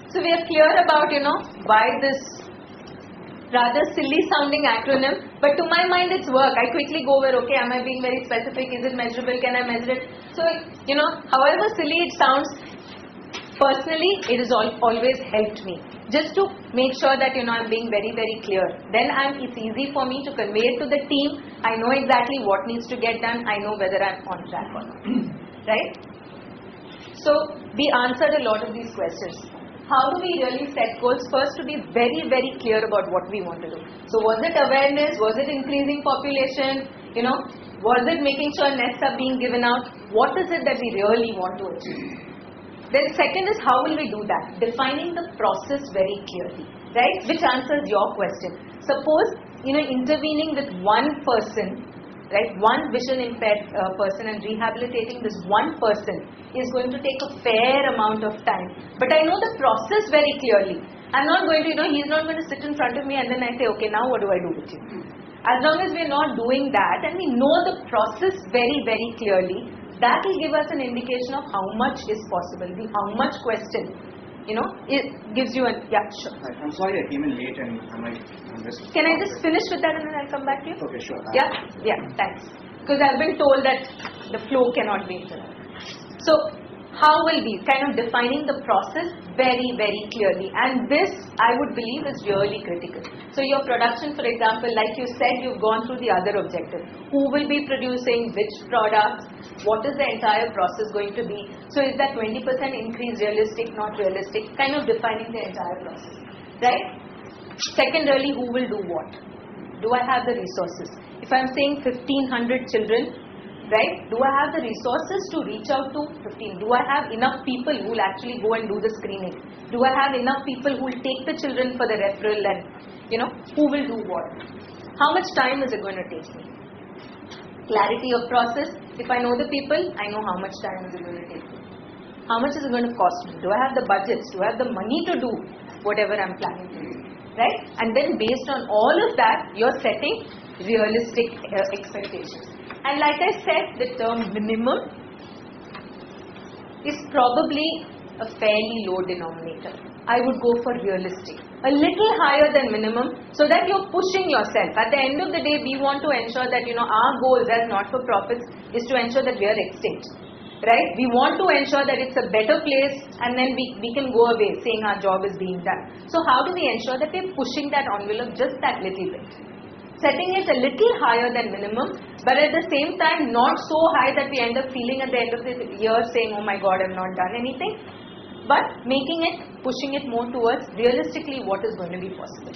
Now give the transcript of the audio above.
So we are clear about, why this rather silly sounding acronym, but to my mind it's work. I quickly go over, okay, am I being very specific? Is it measurable? Can I measure it? So, however silly it sounds, personally it has always helped me. Just to make sure that, I'm being very, very clear. Then it's easy for me to convey it to the team. I know exactly what needs to get done. I know whether I'm on track or not. Right? So, we answered a lot of these questions. How do we really set goals? First, to be very, very clear about what we want to do. So, was it awareness? Was it increasing population? Was it making sure nests are being given out? What is it that we really want to achieve? Then second is, how will we do that? Defining the process very clearly, right? Which answers your question. Suppose, intervening with one person, right? One vision impaired person and rehabilitating this one person is going to take a fair amount of time. But I know the process very clearly. I'm not going to, he's not going to sit in front of me and then I say, okay, now what do I do with you? As long as we're not doing that and we know the process very, very clearly, that will give us an indication of how much is possible. The how much question, it gives you a, yeah, sure. I'm sorry I came in late and I might miss. Can I just finish with that and then I'll come back to you? Okay, sure. Yeah, thanks. Because I've been told that the flow cannot be interrupted. So, how will we kind of defining the process very, very clearly, and this I would believe is really critical. So your production, for example, like you said, you've gone through the other objective. Who will be producing which products? What is the entire process going to be? So is that 20% increase realistic, not realistic? Kind of defining the entire process, right? Secondarily, who will do what? Do I have the resources? If I'm saying 1500 children, right? Do I have the resources to reach out to 15? Do I have enough people who will actually go and do the screening? Do I have enough people who will take the children for the referral and, who will do what? How much time is it going to take me? Clarity of process. If I know the people, I know how much time is it going to take me. How much is it going to cost me? Do I have the budgets? Do I have the money to do whatever I'm planning to do? Right? And then based on all of that, you're setting realistic expectations. And like I said, the term minimum is probably a fairly low denominator. I would go for realistic. A little higher than minimum so that you're pushing yourself. At the end of the day, we want to ensure that, our goals as not-for-profits is to ensure that we are extinct. Right? We want to ensure that it's a better place and then we can go away saying our job is being done. So how do we ensure that we're pushing that envelope just that little bit? Setting it a little higher than minimum, but at the same time not so high that we end up feeling at the end of the year saying, oh my God, I've not done anything. But making it, pushing it more towards realistically what is going to be possible.